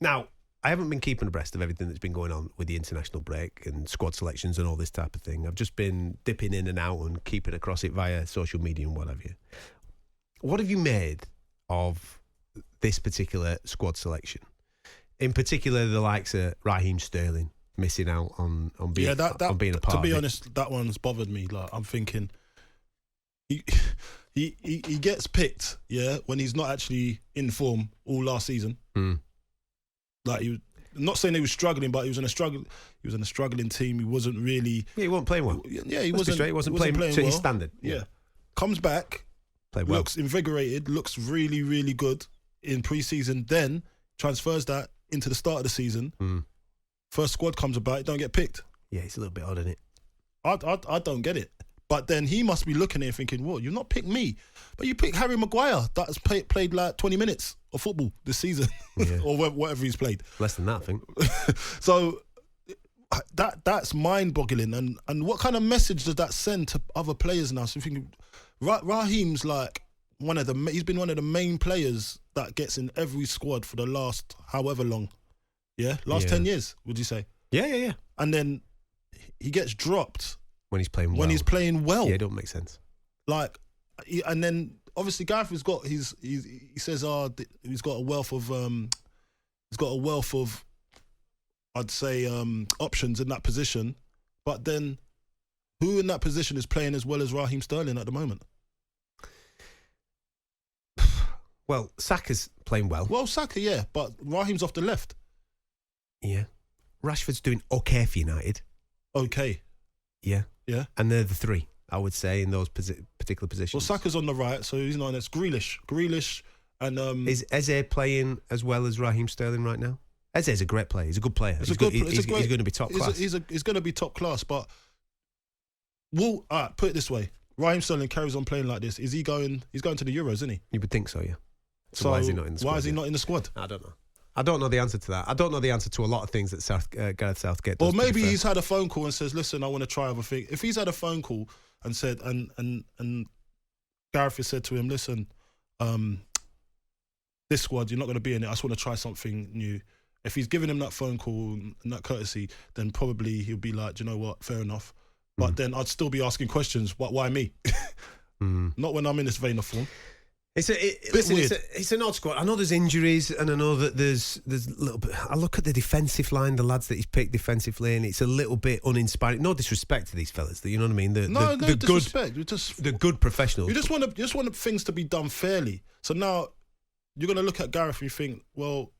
Now, I haven't been keeping abreast of everything that's been going on with the international break and squad selections and all this type of thing. I've just been dipping in and out and keeping across it via social media and what have you. What have you made of this particular squad selection? In particular, the likes of Raheem Sterling missing out on being on being a part of it. To be honest, that one's bothered me. Like, I'm thinking, he gets picked, when he's not actually in form all last season. Like, I'm not saying he was struggling, but he was in a struggling team. He wasn't really. Yeah, he wasn't playing well. Yeah, he wasn't playing to his standard. Yeah, comes back, played well. Looks invigorated, looks really, really good in pre-season. Then transfers that into the start of the season. First squad comes about, he don't get picked. Yeah, it's a little bit odd, isn't it? I don't get it. But then he must be looking at it thinking, "What? You've not picked me, but you picked Harry Maguire that has played like 20 minutes of football this season, or whatever he's played. Less than that, I think." So that's mind-boggling. And what kind of message does that send to other players now? So thinking, Raheem's like he's been one of the main players that gets in every squad for the last however long. Yeah, last 10 years, would you say? Yeah. And then he gets dropped when he's playing well. Yeah, it don't make sense. Like, and then obviously Gareth has got he says he's got a wealth of I'd say options in that position, but then who in that position is playing as well as Raheem Sterling at the moment? Well, Saka's playing well. Well, Saka, yeah, but Raheem's off the left. Yeah. Rashford's doing okay for United. Okay. Yeah. Yeah. And they're the three, I would say, in those particular positions. Well, Saka's on the right, so he's not in this. Grealish and... Is Eze playing as well as Raheem Sterling right now? Eze's a great player. He's a good player. He's going to be top class. He's going to be top class, but... Well, all right, put it this way. Raheem Sterling carries on playing like this. He's going to the Euros, isn't he? You would think so, yeah. So why is he not in the squad? Why is he not in the squad? I don't know. I don't know the answer to that. I don't know the answer to a lot of things that Gareth Southgate does. Or maybe he's had a phone call and says, "Listen, I want to try other things." If he's had a phone call and said, and Gareth has said to him, "Listen, this squad, you're not going to be in it. I just want to try something new." If he's giving him that phone call and that courtesy, then probably he'll be like, "Do you know what? Fair enough." But then I'd still be asking questions. Why me? Not when I'm in this vein of form. It's an odd squad. I know there's injuries, and I know that there's a little bit. I look at the defensive line, the lads that he's picked defensively, and it's a little bit uninspiring. No disrespect to these fellas, you know what I mean? No disrespect. The good professionals. You just want things to be done fairly. So now you're going to look at Gareth and you think, well,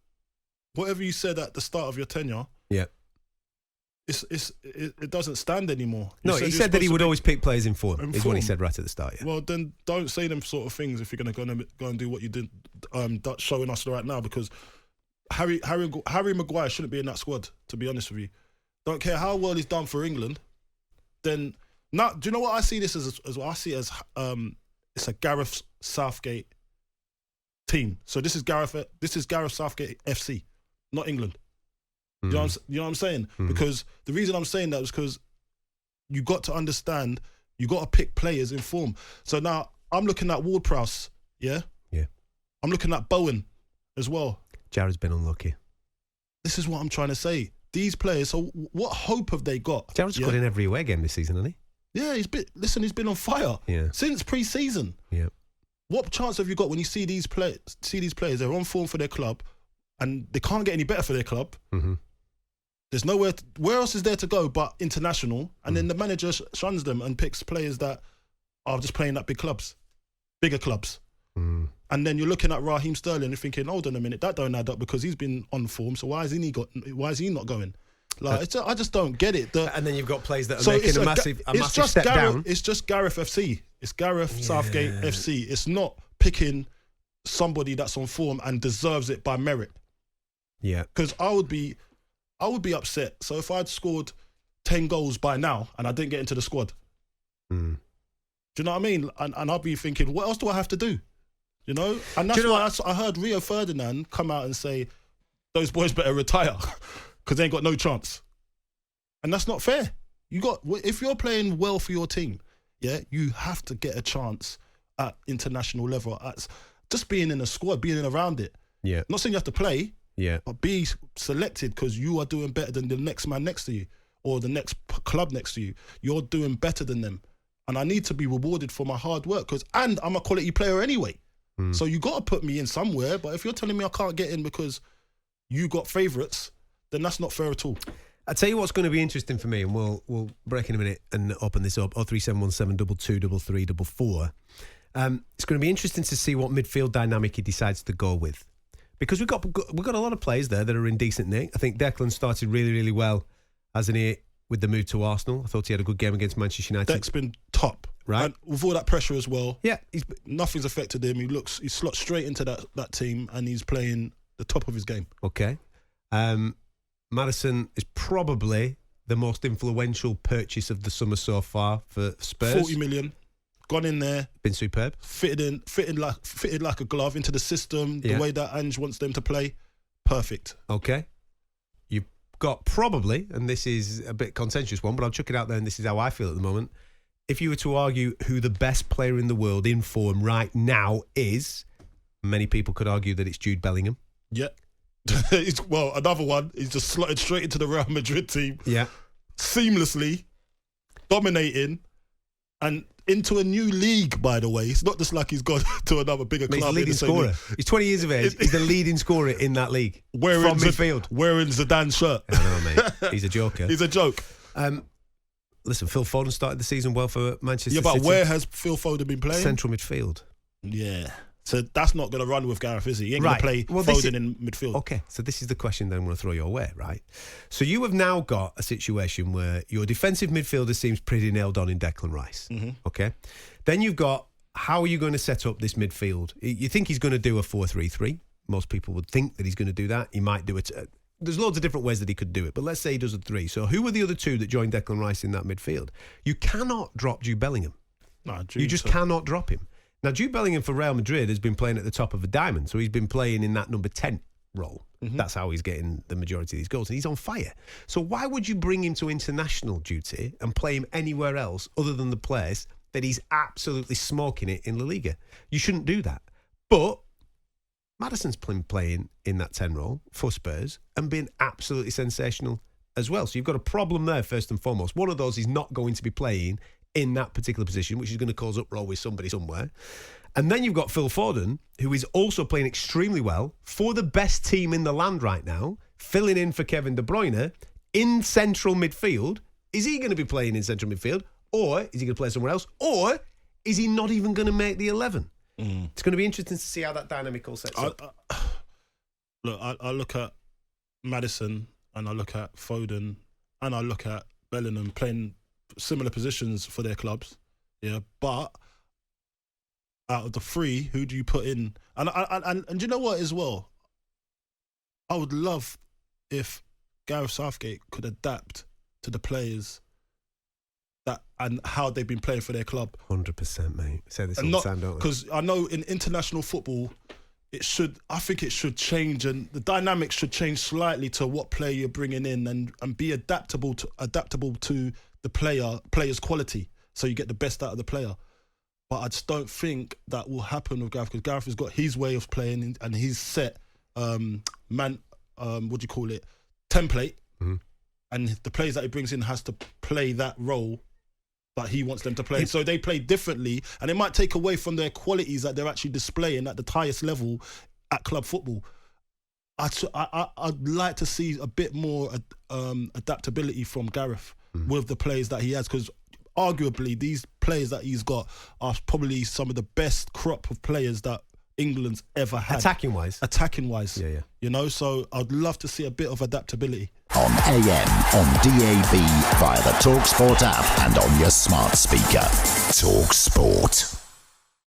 whatever you said at the start of your tenure, it doesn't stand anymore. He said that he would always pick players in form. Is what he said right at the start. Yeah. Well, then don't say them sort of things if you're going to go and do what you did, showing us right now. Because Harry Maguire shouldn't be in that squad. To be honest with you, don't care how well he's done for England. Then now, do you know what I see this as well? I see it as it's a Gareth Southgate team. So this is Gareth Southgate FC, not England. You know what I'm saying? Because the reason I'm saying that is because you got to understand, you got to pick players in form. So now I'm looking at Ward-Prowse, yeah? Yeah. I'm looking at Bowen as well. Jared's been unlucky. This is what I'm trying to say. These players, so what hope have they got? Jared's scored in every away game this season, hasn't he? Yeah, he's been on fire since pre-season. Yeah. What chance have you got when you see these players? They're on form for their club, and they can't get any better for their club. Mm-hmm. There's nowhere. Where else is there to go but international? And then the manager shuns them and picks players that are just playing at bigger clubs. And then you're looking at Raheem Sterling and thinking, hold on a minute, that don't add up because he's been on form. So why is he not going? Like I just don't get it. And then you've got players that are making a massive step down. It's just Gareth FC. It's Gareth Southgate FC. It's not picking somebody that's on form and deserves it by merit. Yeah. Because I would be upset. So if I'd scored 10 goals by now and I didn't get into the squad, do you know what I mean? And I'd be thinking, what else do I have to do? You know? And that's why I heard Rio Ferdinand come out and say, those boys better retire because they ain't got no chance. And that's not fair. If you're playing well for your team, you have to get a chance at international level. At just being in a squad, being around it. Yeah. I'm not saying you have to play. but be selected because you are doing better than the next man next to you or the next club next to you. You're doing better than them. And I need to be rewarded for my hard work and I'm a quality player anyway. So you got to put me in somewhere. But if you're telling me I can't get in because you got favourites, then that's not fair at all. I'll tell you what's going to be interesting for me, and we'll break in a minute and open this up. 03717 22 33 it's going to be interesting to see what midfield dynamic he decides to go with, because we've got a lot of players there that are in decent nick. I think Declan started really, really well, hasn't he, with the move to Arsenal? I thought he had a good game against Manchester United. Dec's been top, right? And with all that pressure as well. Yeah, nothing's affected him. He slots straight into that team, and he's playing the top of his game. Okay. Maddison is probably the most influential purchase of the summer so far for Spurs. 40 million, gone in there, been superb. Fitted like a glove into the system. The way that Ange wants them to play, perfect. Okay, you've got probably, and this is a bit contentious one, but I'll chuck it out there, and this is how I feel at the moment. If you were to argue who the best player in the world in form right now is, many people could argue that it's Jude Bellingham. Yeah. Well, another one. He's just slotted straight into the Real Madrid team. Yeah. Seamlessly, dominating, and into a new league, by the way. It's not just like he's gone to another bigger club. He's the leading scorer. He's 20 years of age. He's the leading scorer in that league. From midfield. Wearing Zidane's shirt. I know, mate. He's a joker. He's a joke. Listen, Phil Foden started the season well for Manchester City. Yeah, but where has Phil Foden been playing? Central midfield. Yeah. So that's not going to run with Gareth, is he? He ain't going to play Foden in midfield. Okay, so this is the question then I'm going to throw your way, right? So you have now got a situation where your defensive midfielder seems pretty nailed on in Declan Rice. Okay? Then you've got, how are you going to set up this midfield? You think he's going to do a 4-3-3. Most people would think that he's going to do that. He might do it. There's loads of different ways that he could do it, but let's say he does a 3. So who are the other two that joined Declan Rice in that midfield? You cannot drop Jude Bellingham. No, you just cannot drop him. Now, Jude Bellingham for Real Madrid has been playing at the top of a diamond, so he's been playing in that number 10 role. That's how he's getting the majority of these goals, and he's on fire. So why would you bring him to international duty and play him anywhere else other than the place that he's absolutely smoking it in La Liga? You shouldn't do that. But Maddison's playing in that 10 role for Spurs and being absolutely sensational as well. So you've got a problem there, first and foremost. One of those is not going to be playing in that particular position, which is going to cause uproar with somebody somewhere. And then you've got Phil Foden, who is also playing extremely well for the best team in the land right now, filling in for Kevin De Bruyne in central midfield. Is he going to be playing in central midfield, or is he going to play somewhere else, or is he not even going to make the 11? It's going to be interesting to see how that dynamic all sets up. I look at Maddison, and I look at Foden, and I look at Bellingham playing similar positions for their clubs, but out of the 3, who do you put in? And you know what as well, I would love if Gareth Southgate could adapt to the players that and how they've been playing for their club. 100%, mate. Say this all the time, don't we? Because I know in international football, I think it should change, and the dynamics should change slightly to what player you're bringing in, and be adaptable to the player's quality, so you get the best out of the player. But I just don't think that will happen with Gareth, because Gareth has got his way of playing and his set template, and the players that he brings in has to play that role that he wants them to play. So they play differently, and it might take away from their qualities that they're actually displaying at the highest level at club football. I'd like to see a bit more adaptability from Gareth with the players that he has, because arguably these players that he's got are probably some of the best crop of players that England's ever had. Attacking wise. Yeah. You know, so I'd love to see a bit of adaptability. On AM, on DAB, via the talkSPORT app and on your smart speaker. talkSPORT.